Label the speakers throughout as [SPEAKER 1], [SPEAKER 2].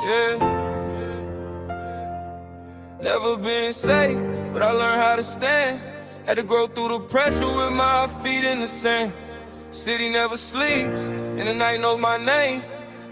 [SPEAKER 1] Yeah. Never been safe, but I learned how to stand. Had to grow through the pressure with my feet in the sand. City never sleeps, and the night knows my name.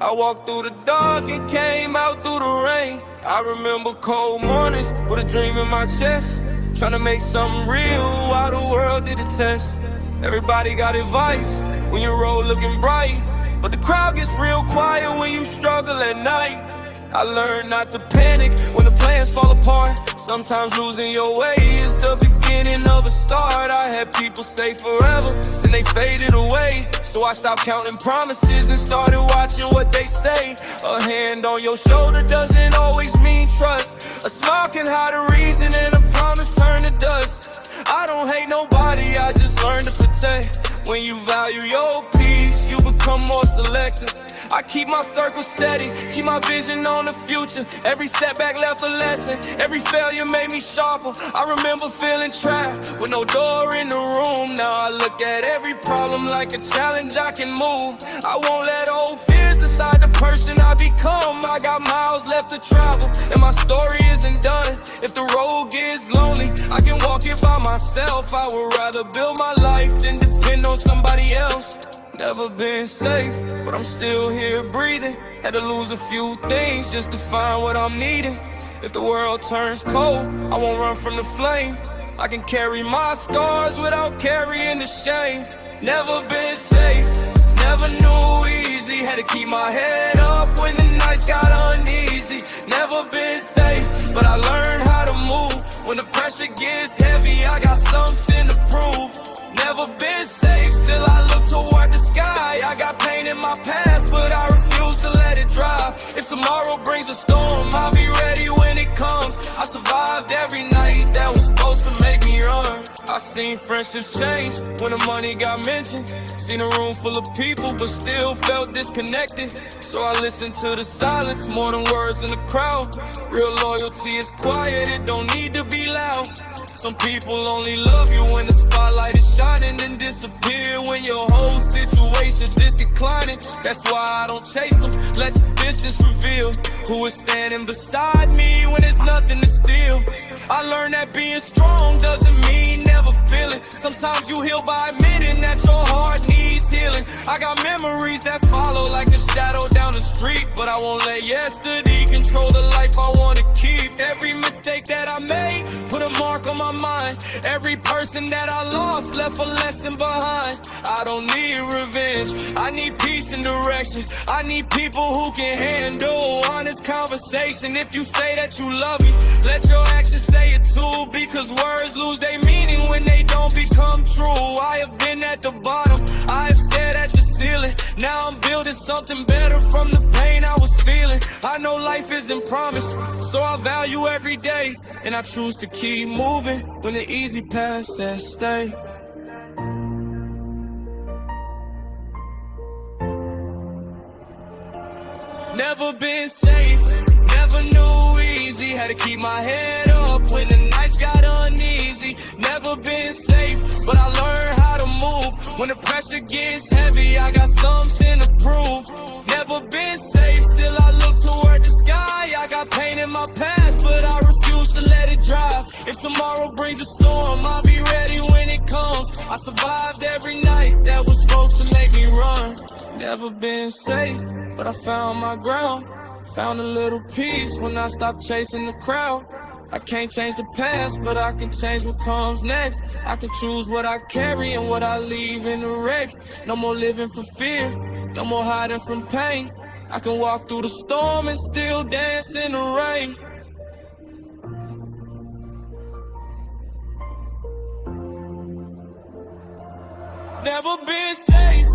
[SPEAKER 1] I walked through the dark and came out through the rain. I remember cold mornings with a dream in my chest, trying to make something real while the world did a test. Everybody got advice when your road looking bright, but the crowd gets real quiet when you struggle at night. I learned not to panic when the plans fall apart. Sometimes losing your way is the beginning of a start. I had people say forever, then they faded away. So I stopped counting promises and started watching what they say. A hand on your shoulder doesn't always mean trust. A smile can hide a reason and a promise turn to dust. I don't hate nobody, I just learned to protect. When you value your peace, you become more selective. I keep my circle steady, keep my vision on the future. Every setback left a lesson, every failure made me sharper. I remember feeling trapped with no door in the room. Now I look at every problem like a challenge I can move. I won't let old fears decide the person I become. I got miles left to travel, and my story isn't done. If the road gets lonely, I can walk it by myself. I would rather build my life than depend on somebody else. Never been safe, but I'm still here breathing. Had to lose a few things just to find what I'm needing. If the world turns cold, I won't run from the flame. I can carry my scars without carrying the shame. Never been safe, never knew easy. Had to keep my head up when the nights got uneasy. Never been safe, but I learned how to move. When the pressure gets heavy, I got something to prove. Never been safe, still I look toward the sky. I got pain in my past, but I refuse to let it dry. If tomorrow brings a storm, I'll be ready when it comes. I survived every night that was supposed to make me run. I seen friendships change when the money got mentioned. Seen a room full of people, but still felt disconnected. So I listened to the silence more than words in the crowd. Real loyalty is quiet, it don't need to be loud. Some people only love you when the spotlight is shining, then disappear when your whole situation is declining. That's why I don't chase them, let the distance reveal who is standing beside me when there's nothing to steal. I learned that being strong doesn't mean never feeling. Sometimes you heal by admitting that your heart needs healing. I got memories that follow like a shadow down the street, but I won't let yesterday control the life I wanna keep. Every mistake that I made put a mark on my mind. Every person that I lost left a lesson behind. I don't need revenge, I need peace and direction. I need people who can handle honest conversation. If you say that you love me, let your actions say it too, because words lose their meaning when they don't become true. I have been at the bottom, I have stared at the ceiling. Now I'm building something better from the pain I was feeling. I know life isn't promised, so I value every day, and I choose to keep moving when the easy path says stay. Never been safe, never knew easy. Had to keep my head up when the nights got uneasy. Never been safe, but I learned how to move. When the pressure gets heavy, I got something to prove. Never been safe, still I look toward the sky. I got pain in my past, but I refuse to let it dry. If tomorrow brings a storm, I'll be ready when it comes. I survived every night that was supposed to make me run. Never been safe, but I found my ground. Found a little peace when I stopped chasing the crowd. I can't change the past, but I can change what comes next. I can choose what I carry and what I leave in the wreck. No more living for fear, no more hiding from pain. I can walk through the storm and still dance in the rain. Never been safe,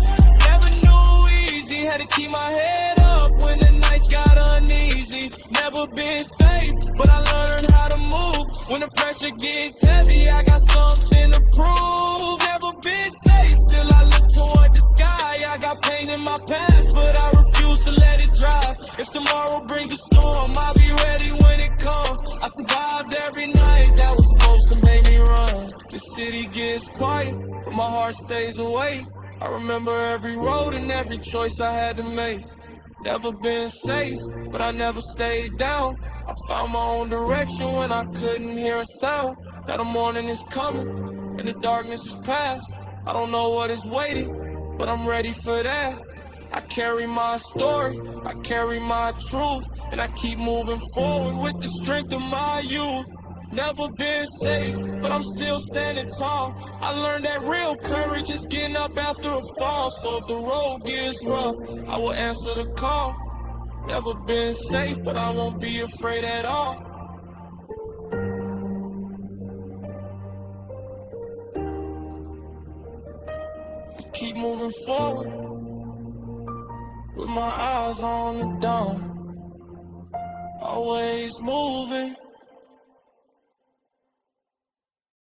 [SPEAKER 1] never knew easy. Had to keep my head up when the nights got uneasy. Never been safe, but I learned how to move. When the pressure gets heavy, I got something to prove. Never been safe, still I look toward the sky. I got pain in my past, but I refuse to let it dry. If tomorrow brings a storm, I'll be ready when it comes. I survived every night that was supposed to make me run. The city gets quiet, but my heart stays awake. I remember every road and every choice I had to make. Never been safe, but I never stayed down. I found my own direction when I couldn't hear a sound. Now the morning is coming, and the darkness is past. I don't know what is waiting, but I'm ready for that. I carry my story, I carry my truth, and I keep moving forward with the strength of my youth. Never been safe, but I'm still standing tall. I learned that real courage is getting up after a fall. So if the road gets rough, I will answer the call. Never been safe, but I won't be afraid at all. Keep moving forward with my eyes on the dawn. Always moving.